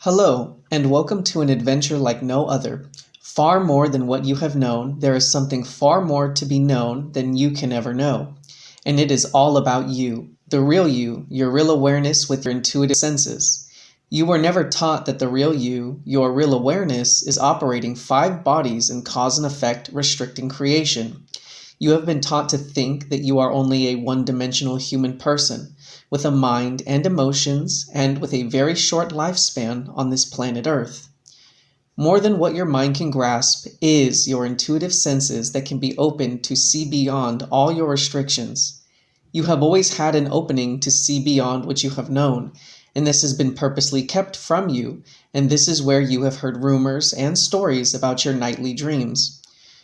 Hello, and welcome to an adventure like no other. Far more than what you have known, there is something far more to be known than you can ever know. And it is all about you, the real you, your real awareness with your intuitive senses. You were never taught that the real you, your real awareness, is operating 5 bodies in cause and effect, restricting creation. You have been taught to think that you are only a one-dimensional human person, with a mind and emotions, and with a very short lifespan on this planet Earth. More than what your mind can grasp is your intuitive senses that can be opened to see beyond all your restrictions. You have always had an opening to see beyond what you have known, and this has been purposely kept from you, and this is where you have heard rumors and stories about your nightly dreams.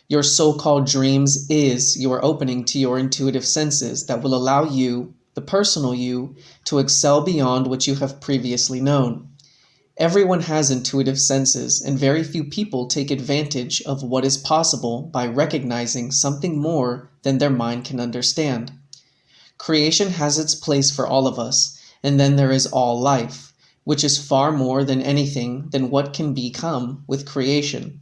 Your so-called dreams is your opening to your intuitive senses that will allow you, the personal you, to excel beyond what you have previously known. Everyone has intuitive senses, and very few people take advantage of what is possible by recognizing something more than their mind can understand. Creation has its place for all of us, and then there is all life, which is far more than anything than what can become with creation.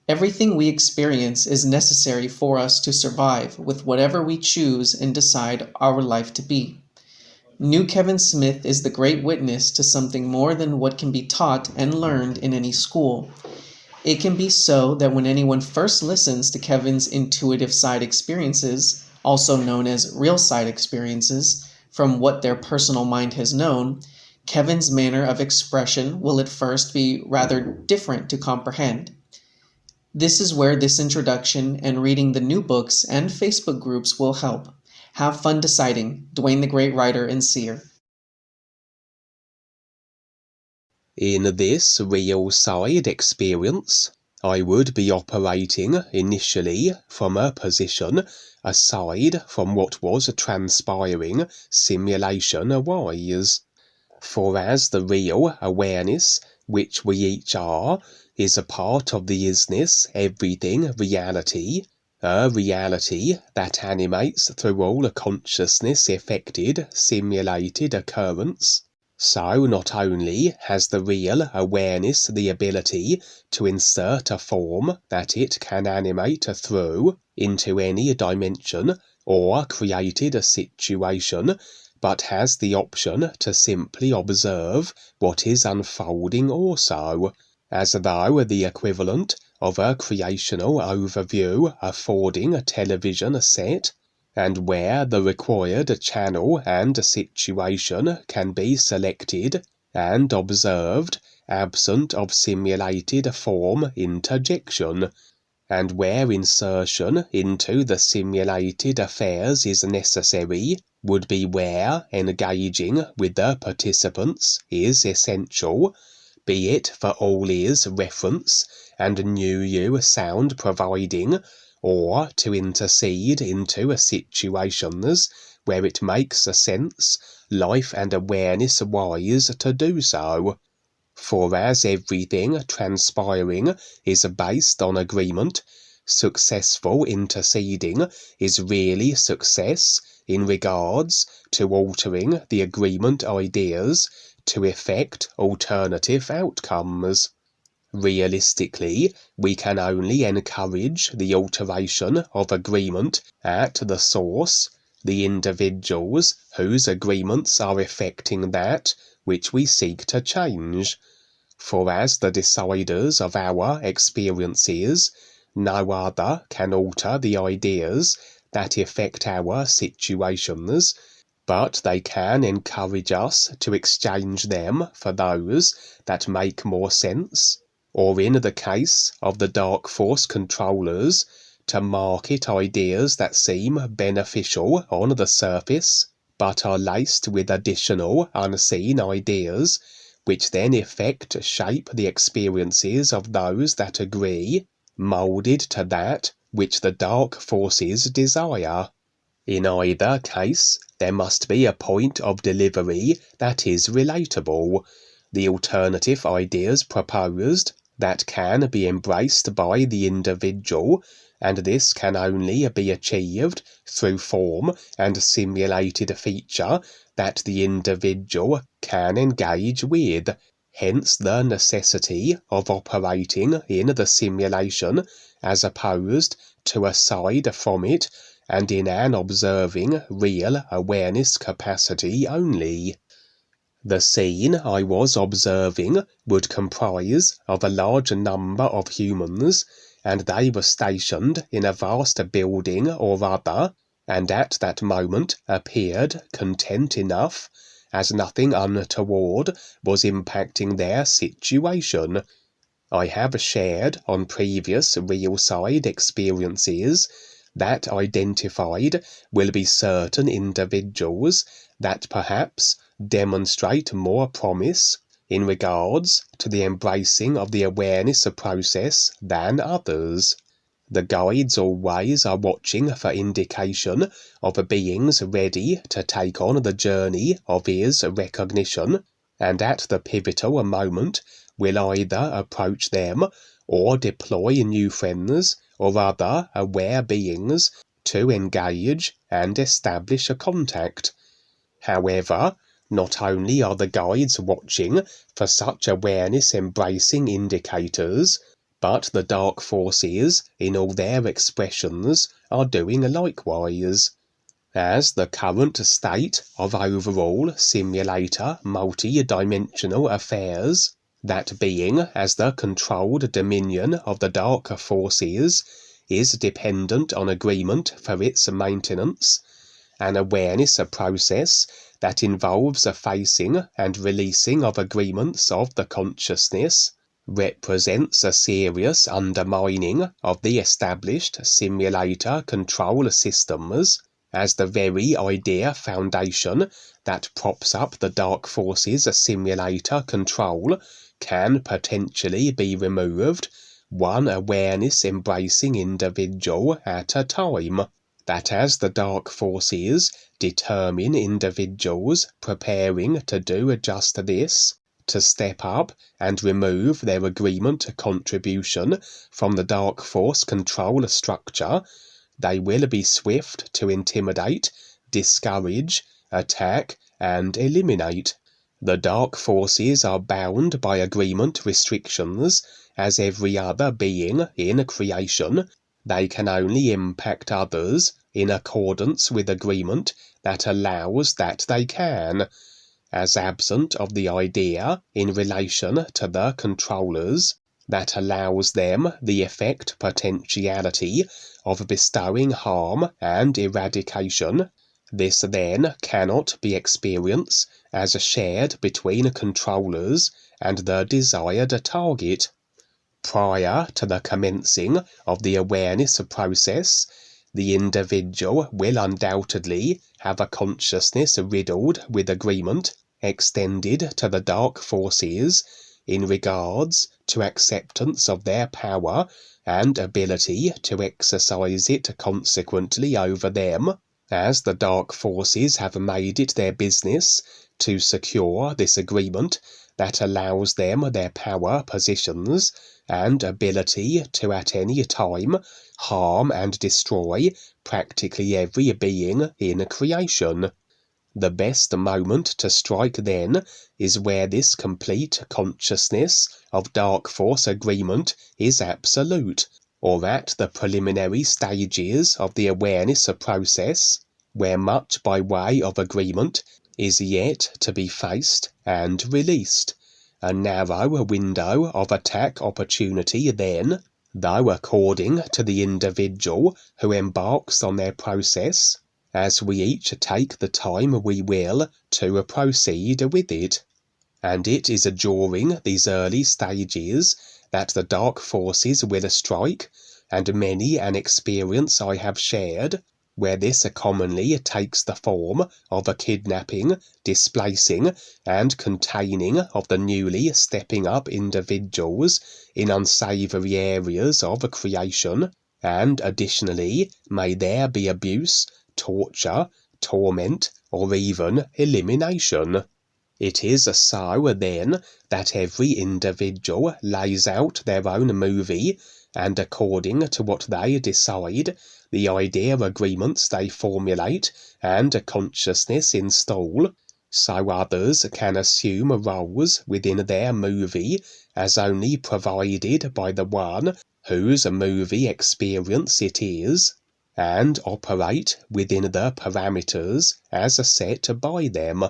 Everything we experience is necessary for us to survive with whatever we choose and decide our life to be. New Kevin Smith is the great witness to something more than what can be taught and learned in any school. It can be so that when anyone first listens to Kevin's intuitive side experiences, also known as real side experiences, from what their personal mind has known, Kevin's manner of expression will at first be rather different to comprehend. This is where this introduction and reading the new books and Facebook groups will help. Have fun deciding. Dwayne the Great Writer and Seer. In this real side experience, I would be operating initially from a position aside from what was transpiring simulation-wise. For as the real awareness, which we each are, is a part of the isness everything reality, a reality that animates through all consciousness-affected simulated occurrence. So not only has the real awareness the ability to insert a form that it can animate through into any dimension or created a situation, but has the option to simply observe what is unfolding also, as though the equivalent of a creational overview affording a television set, and where the required channel and situation can be selected and observed absent of simulated form interjection, and where insertion into the simulated affairs is necessary, would be where engaging with the participants is essential, be it for all is reference and new you sound providing, or to intercede into situations where it makes sense, life and awareness wise to do so. For as everything transpiring is based on agreement, successful interceding is really success in regards to altering the agreement ideas to effect alternative outcomes. Realistically, we can only encourage the alteration of agreement at the source, the individuals whose agreements are effecting that which we seek to change. For as the deciders of our experiences, no other can alter the ideas that affect our situations, but they can encourage us to exchange them for those that make more sense, or in the case of the dark force controllers, to market ideas that seem beneficial on the surface, but are laced with additional unseen ideas, which then effect shape the experiences of those that agree, moulded to that which the dark forces desire. In either case, there must be a point of delivery that is relatable, the alternative ideas proposed that can be embraced by the individual, and this can only be achieved through form and simulated feature that the individual can engage with, hence the necessity of operating in the simulation as opposed to aside from it and in an observing real awareness capacity only. The scene I was observing would comprise of a large number of humans, and they were stationed in a vast building or other, and at that moment appeared content enough, as nothing untoward was impacting their situation. I have shared on previous real side experiences that identified will be certain individuals that perhaps demonstrate more promise in regards to the embracing of the awareness process than others. The guides always are watching for indication of beings ready to take on the journey of his recognition, and at the pivotal moment will either approach them or deploy new friends or other aware beings to engage and establish a contact. However, not only are the guides watching for such awareness-embracing indicators, but the dark forces in all their expressions are doing likewise. As the current state of overall simulator multi-dimensional affairs, that being as the controlled dominion of the darker forces, is dependent on agreement for its maintenance, an awareness process that involves a facing and releasing of agreements of the consciousness, represents a serious undermining of the established simulator control systems, as the very idea foundation that props up the dark forces simulator control can potentially be removed, one awareness embracing individual at a time. That as the dark forces determine individuals preparing to do just this, to step up and remove their agreement contribution from the dark force control structure, they will be swift to intimidate, discourage, attack, and eliminate. The dark forces are bound by agreement restrictions, as every other being in creation. They can only impact others in accordance with agreement that allows that they can, as absent of the idea in relation to the controllers that allows them the effect potentiality of bestowing harm and eradication. This then cannot be experienced as shared between controllers and the desired target. Prior to the commencing of the awareness process, the individual will undoubtedly have a consciousness riddled with agreement extended to the dark forces in regards to acceptance of their power and ability to exercise it consequently over them, as the dark forces have made it their business to secure this agreement that allows them their power positions and ability to at any time harm and destroy practically every being in creation. The best moment to strike then is where this complete consciousness of dark force agreement is absolute, or at the preliminary stages of the awareness process, where much by way of agreement is yet to be faced and released. A narrow window of attack opportunity then, though according to the individual who embarks on their process, as we each take the time we will to proceed with it. And it is during these early stages that the dark forces will strike, and many an experience I have shared, where this commonly takes the form of a kidnapping, displacing, and containing of the newly stepping up individuals in unsavoury areas of creation, and additionally may there be abuse, torture, torment, or even elimination. It is so, then, that every individual lays out their own movie, and according to what they decide, the idea agreements they formulate and a consciousness install, so others can assume roles within their movie as only provided by the one whose movie experience it is, and operate within the parameters as set by them.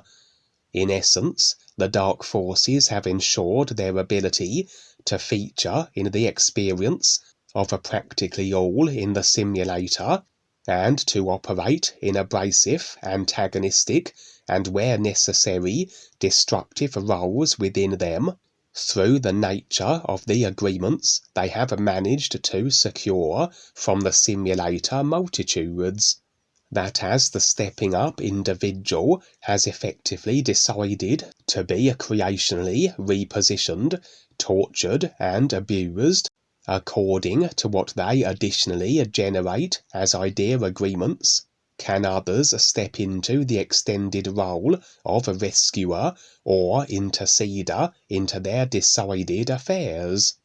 In essence, the dark forces have ensured their ability to feature in the experience of practically all in the simulator, and to operate in abrasive, antagonistic, and where necessary, destructive roles within them, through the nature of the agreements they have managed to secure from the simulator multitudes. That as the stepping up individual has effectively decided to be creationally repositioned, tortured, and abused, according to what they additionally generate as idea agreements, can others step into the extended role of rescuer or interceder into their decided affairs.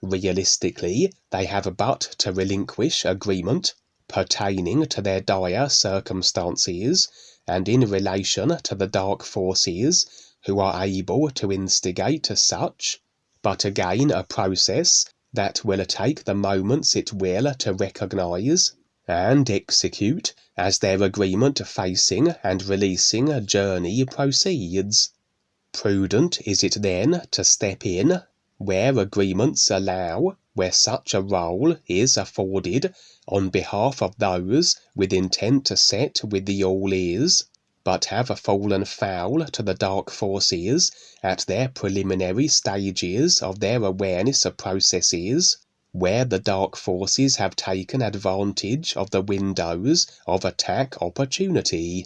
Realistically, they have but to relinquish agreement pertaining to their dire circumstances, and in relation to the dark forces who are able to instigate such, but again a process that will take the moments it will to recognise and execute as their agreement facing and releasing a journey proceeds. Prudent is it then to step in where agreements allow, where such a role is afforded on behalf of those with intent set with the all is, but have fallen foul to the dark forces at their preliminary stages of their awareness processes, where the dark forces have taken advantage of the windows of attack opportunity.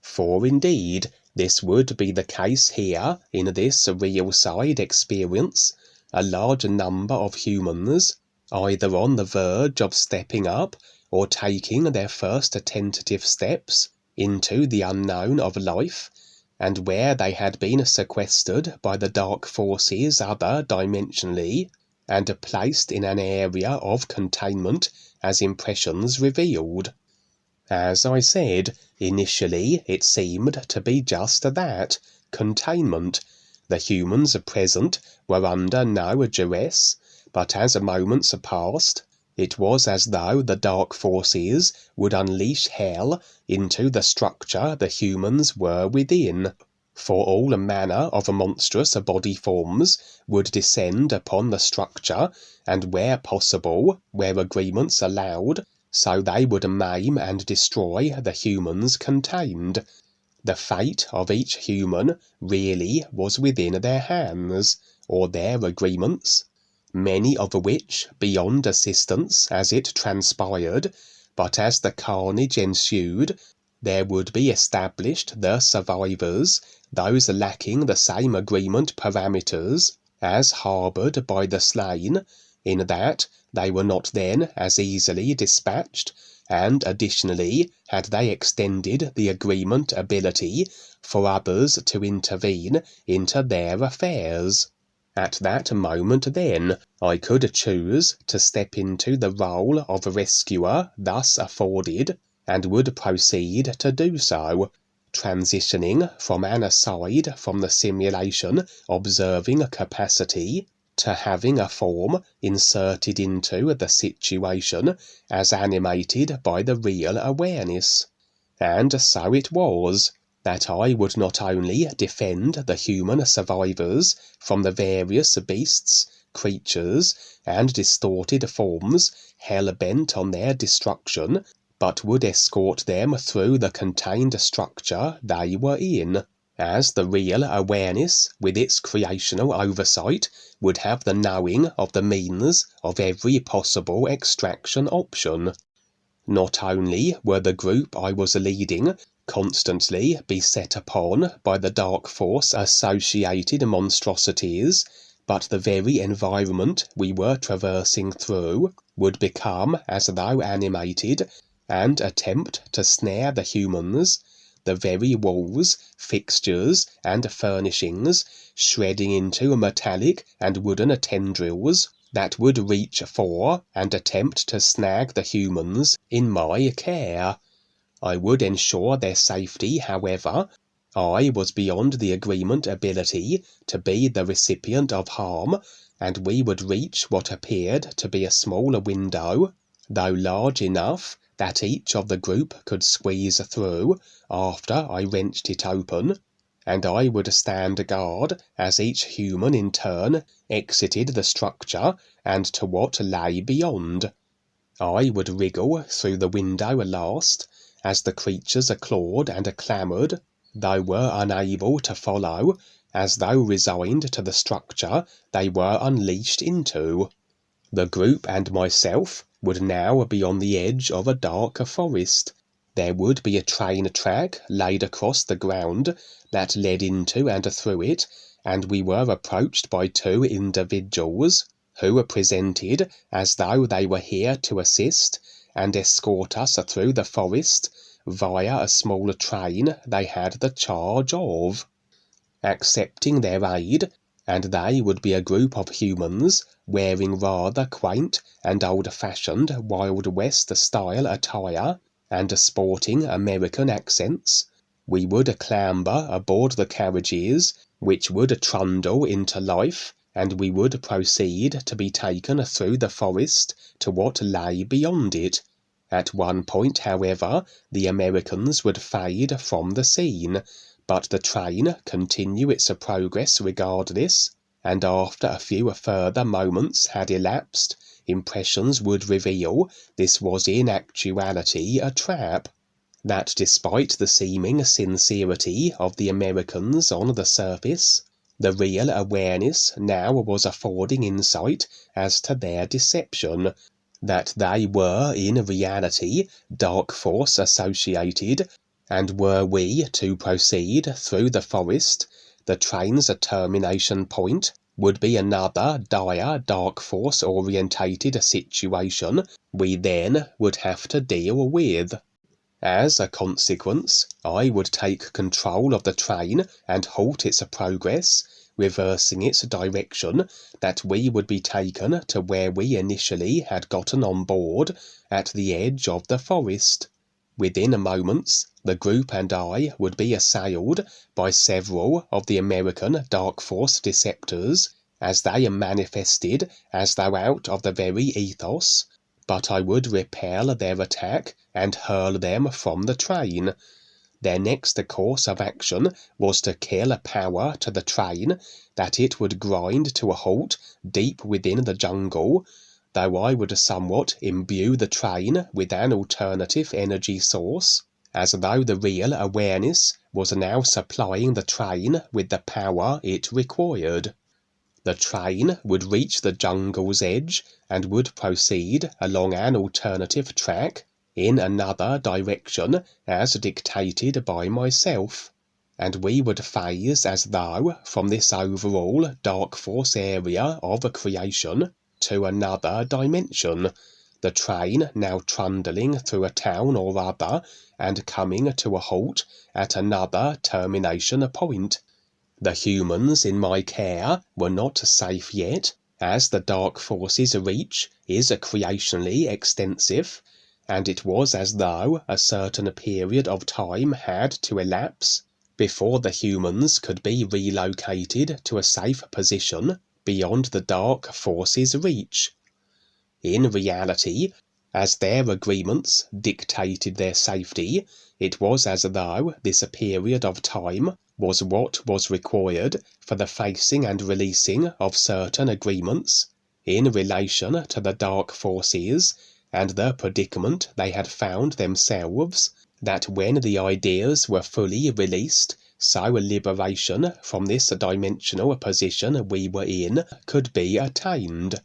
For indeed, this would be the case here in this real side experience, a large number of humans, either on the verge of stepping up or taking their first tentative steps into the unknown of life, and where they had been sequestered by the dark forces other dimensionally, and placed in an area of containment as impressions revealed. As I said, initially it seemed to be just that, containment. The humans present were under no duress, but as moments passed, it was as though the dark forces would unleash hell into the structure the humans were within, for all manner of monstrous body forms would descend upon the structure, and where possible, where agreements allowed, so they would maim and destroy the humans contained. The fate of each human really was within their hands, or their agreements, many of which beyond assistance as it transpired, but as the carnage ensued, there would be established the survivors, those lacking the same agreement parameters, as harboured by the slain, in that they were not then as easily dispatched, and additionally had they extended the agreement ability for others to intervene into their affairs. At that moment then, I could choose to step into the role of rescuer thus afforded, and would proceed to do so, transitioning from an aside from the simulation observing capacity, to having a form inserted into the situation as animated by the real awareness. And so it was, that I would not only defend the human survivors from the various beasts, creatures, and distorted forms hell-bent on their destruction, but would escort them through the contained structure they were in, as the real awareness, with its creational oversight, would have the knowing of the means of every possible extraction option. Not only were the group I was leading constantly beset upon by the dark force associated monstrosities, but the very environment we were traversing through would become as though animated, and attempt to snare the humans, the very walls, fixtures, and furnishings shredding into metallic and wooden tendrils that would reach for and attempt to snag the humans in my care. I would ensure their safety, however, I was beyond the agreement ability to be the recipient of harm, and we would reach what appeared to be a smaller window, though large enough that each of the group could squeeze through after I wrenched it open, and I would stand guard as each human in turn exited the structure and to what lay beyond. I would wriggle through the window last, as the creatures clawed and clamoured, though were unable to follow, as though resigned to the structure they were unleashed into. The group and myself would now be on the edge of a dark forest. There would be a train track laid across the ground that led into and through it, and we were approached by two individuals, who were presented as though they were here to assist and escort us through the forest via a small train they had the charge of. Accepting their aid, and they would be a group of humans wearing rather quaint and old-fashioned Wild West-style attire and sporting American accents, we would clamber aboard the carriages, which would trundle into life, and we would proceed to be taken through the forest to what lay beyond it. At one point, however, the Americans would fade from the scene, but the train continue its progress regardless, and after a few further moments had elapsed, impressions would reveal this was in actuality a trap. That despite the seeming sincerity of the Americans on the surface, the real awareness now was affording insight as to their deception, that they were in reality dark force associated, and were we to proceed through the forest, the train's termination point would be another dire dark force orientated situation we then would have to deal with. As a consequence, I would take control of the train and halt its progress, reversing its direction, that we would be taken to where we initially had gotten on board, at the edge of the forest. Within moments, the group and I would be assailed by several of the American Dark Force deceptors, as they manifested as though out of the very ethos, but I would repel their attack and hurl them from the train. Their next course of action was to kill power to the train, that it would grind to a halt deep within the jungle, though I would somewhat imbue the train with an alternative energy source, as though the real awareness was now supplying the train with the power it required. The train would reach the jungle's edge and would proceed along an alternative track in another direction as dictated by myself, and we would phase as though from this overall dark force area of creation to another dimension, the train now trundling through a town or other and coming to a halt at another termination point. The humans in my care were not safe yet, as the dark force's reach is creationally extensive, and it was as though a certain period of time had to elapse before the humans could be relocated to a safe position beyond the dark force's reach. In reality, as their agreements dictated their safety, it was as though this period of time was what was required for the facing and releasing of certain agreements in relation to the dark forces and the predicament they had found themselves, that when the ideas were fully released, so liberation from this dimensional position we were in could be attained.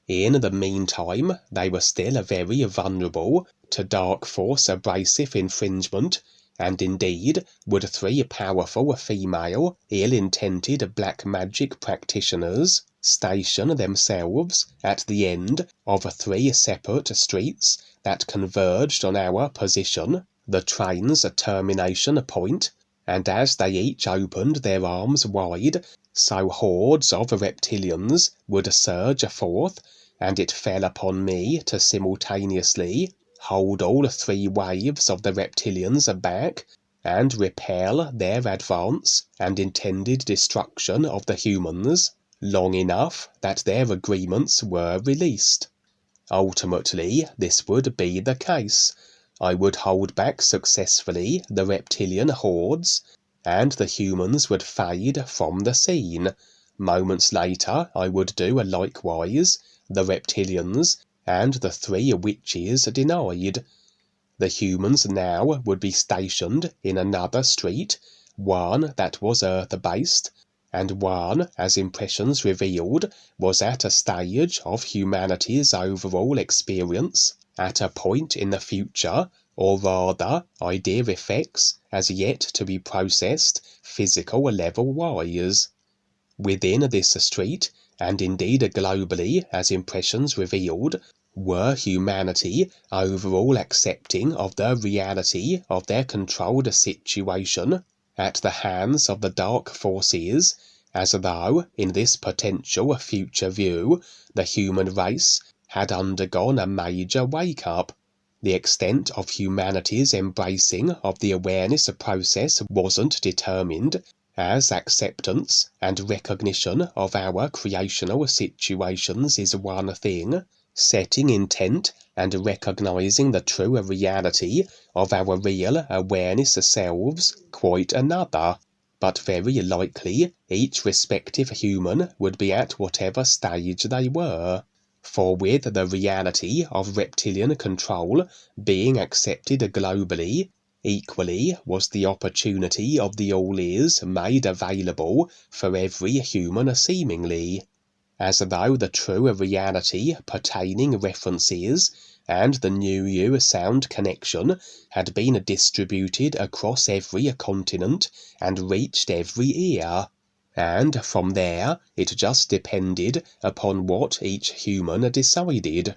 In the meantime, they were still very vulnerable to dark force abrasive infringement, and indeed would 3 powerful female, ill-intended black magic practitioners station themselves at the end of 3 separate streets that converged on our position, the train's termination point, and as they each opened their arms wide, so hordes of reptilians would surge forth, and it fell upon me to simultaneously hold all 3 waves of the reptilians back, and repel their advance and intended destruction of the humans long enough that their agreements were released. Ultimately, this would be the case. I would hold back successfully the reptilian hordes, and the humans would fade from the scene. Moments later, I would do likewise, the reptilians and the 3 witches denied. The humans now would be stationed in another street, one that was Earth-based, and one, as impressions revealed, was at a stage of humanity's overall experience, at a point in the future, or rather, idea effects as yet to be processed physical level-wise. Within this street, and indeed globally as impressions revealed, were humanity overall accepting of the reality of their controlled situation at the hands of the dark forces, as though, in this potential future view, the human race had undergone a major wake-up. The extent of humanity's embracing of the awareness process wasn't determined, as acceptance and recognition of our creational situations is one thing, setting intent and recognizing the true reality of our real awareness selves quite another. But very likely each respective human would be at whatever stage they were. For with the reality of reptilian control being accepted globally, equally was the opportunity of the all-is made available for every human seemingly, as though the true reality pertaining references and the new sound connection had been distributed across every continent and reached every ear. And from there it just depended upon what each human decided.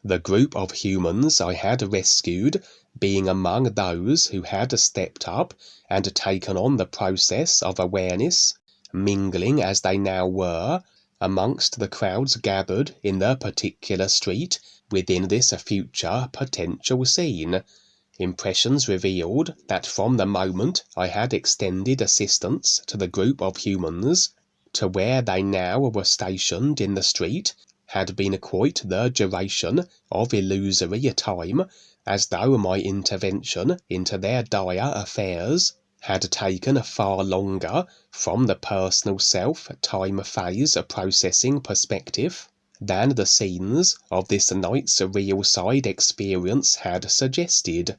The group of humans I had rescued being among those who had stepped up and taken on the process of awareness, mingling as they now were amongst the crowds gathered in the particular street within this future potential scene. Impressions revealed that from the moment I had extended assistance to the group of humans to where they now were stationed in the street had been quite the duration of illusory time, as though my intervention into their dire affairs had taken far longer from the personal self-time phase processing perspective than the scenes of this night's real side experience had suggested.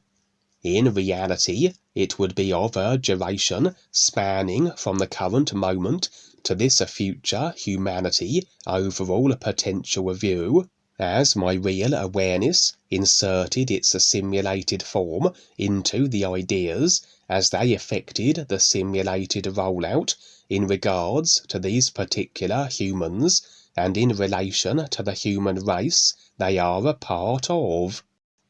In reality, it would be of a duration spanning from the current moment to this future humanity overall potential view, as my real awareness inserted its simulated form into the ideas as they affected the simulated rollout in regards to these particular humans and in relation to the human race they are a part of.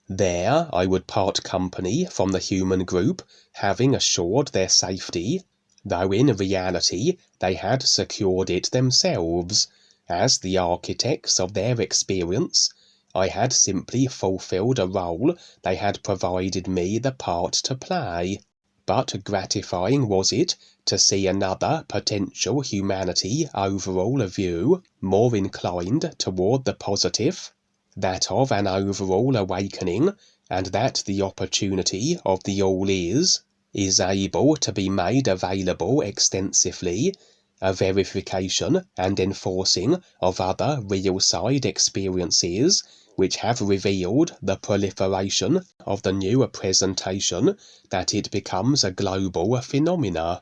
There I would part company from the human group, having assured their safety, though in reality they had secured it themselves. As the architects of their experience, I had simply fulfilled a role they had provided me the part to play. But gratifying was it to see another potential humanity overall view more inclined toward the positive, that of an overall awakening, and that the opportunity of the all-is able to be made available extensively, a verification and enforcing of other real-side experiences which have revealed the proliferation of the new presentation that it becomes a global phenomena.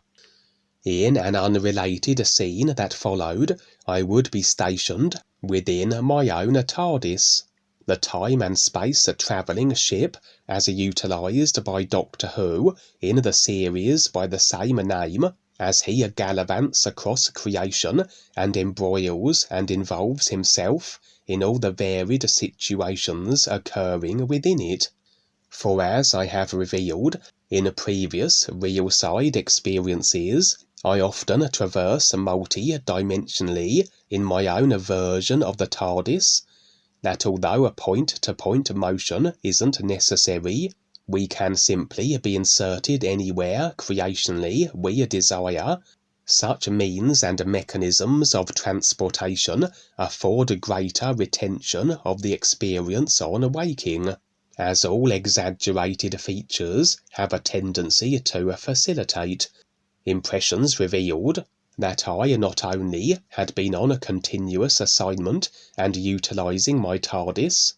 In an unrelated scene that followed, I would be stationed within my own TARDIS, the time and space travelling ship as utilised by Doctor Who in the series by the same name, as he gallivants across creation and embroils and involves himself in all the varied situations occurring within it. For as I have revealed in previous real-side experiences, I often traverse multi-dimensionally in my own version of the TARDIS, that although a point-to-point motion isn't necessary, We can simply be inserted anywhere creationally we desire. Such means and mechanisms of transportation afford greater retention of the experience on awaking, as all exaggerated features have a tendency to facilitate. Impressions revealed that I not only had been on a continuous assignment and utilizing my TARDIS,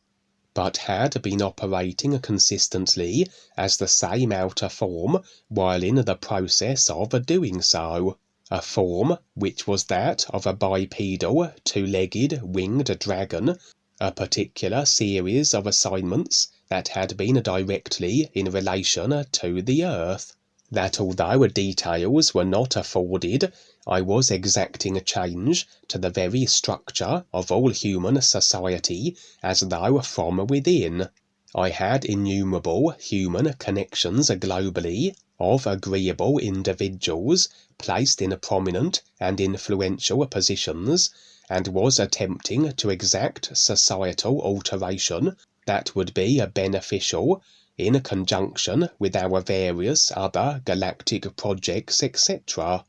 but had been operating consistently as the same outer form while in the process of doing so. A form which was that of a bipedal, two-legged, winged dragon, a particular series of assignments that had been directly in relation to the Earth. That although details were not afforded, I was exacting a change to the very structure of all human society as though from within. I had innumerable human connections globally of agreeable individuals placed in prominent and influential positions, and was attempting to exact societal alteration that would be beneficial in conjunction with our various other galactic projects, etc.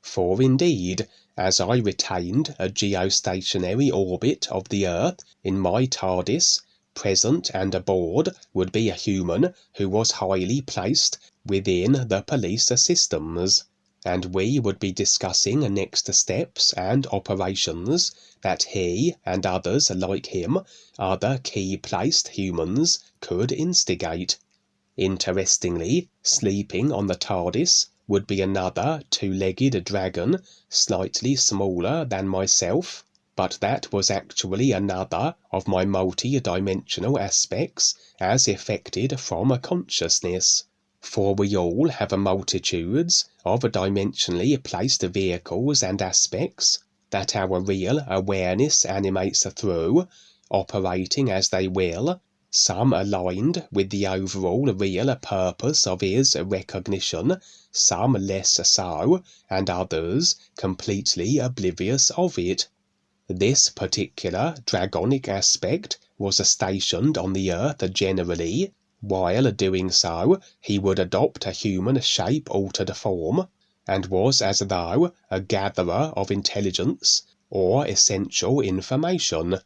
For indeed, as I retained a geostationary orbit of the Earth in my TARDIS, present and aboard would be a human who was highly placed within the police systems, and we would be discussing next steps and operations that he and others like him, other key-placed humans, could instigate. Interestingly, sleeping on the TARDIS would be another two-legged dragon, slightly smaller than myself, but that was actually another of my multi-dimensional aspects as effected from a consciousness. For we all have multitudes of dimensionally placed vehicles and aspects that our real awareness animates through, operating as they will, some aligned with the overall real purpose of his recognition, some less so, and others completely oblivious of it. This particular dragonic aspect was stationed on the Earth generally. While doing so, he would adopt a human shape-altered form, and was as though a gatherer of intelligence or essential information.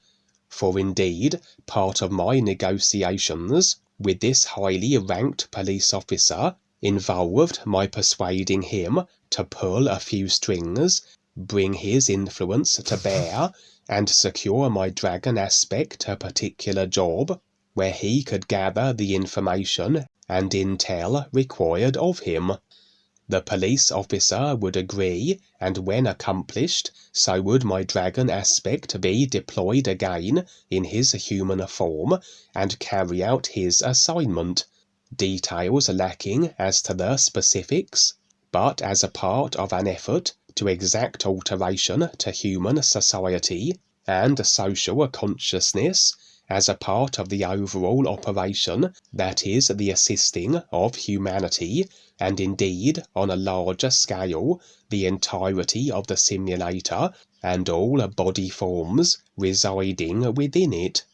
For indeed, part of my negotiations with this highly ranked police officer involved my persuading him to pull a few strings, bring his influence to bear, and secure my dragon aspect a particular job where he could gather the information and intel required of him. The police officer would agree, and when accomplished, so would my dragon aspect be deployed again in his human form and carry out his assignment. Details lacking as to the specifics, but as a part of an effort to exact alteration to human society and social consciousness, as a part of the overall operation that is the assisting of humanity, and indeed on a larger scale the entirety of the simulator and all body forms residing within it.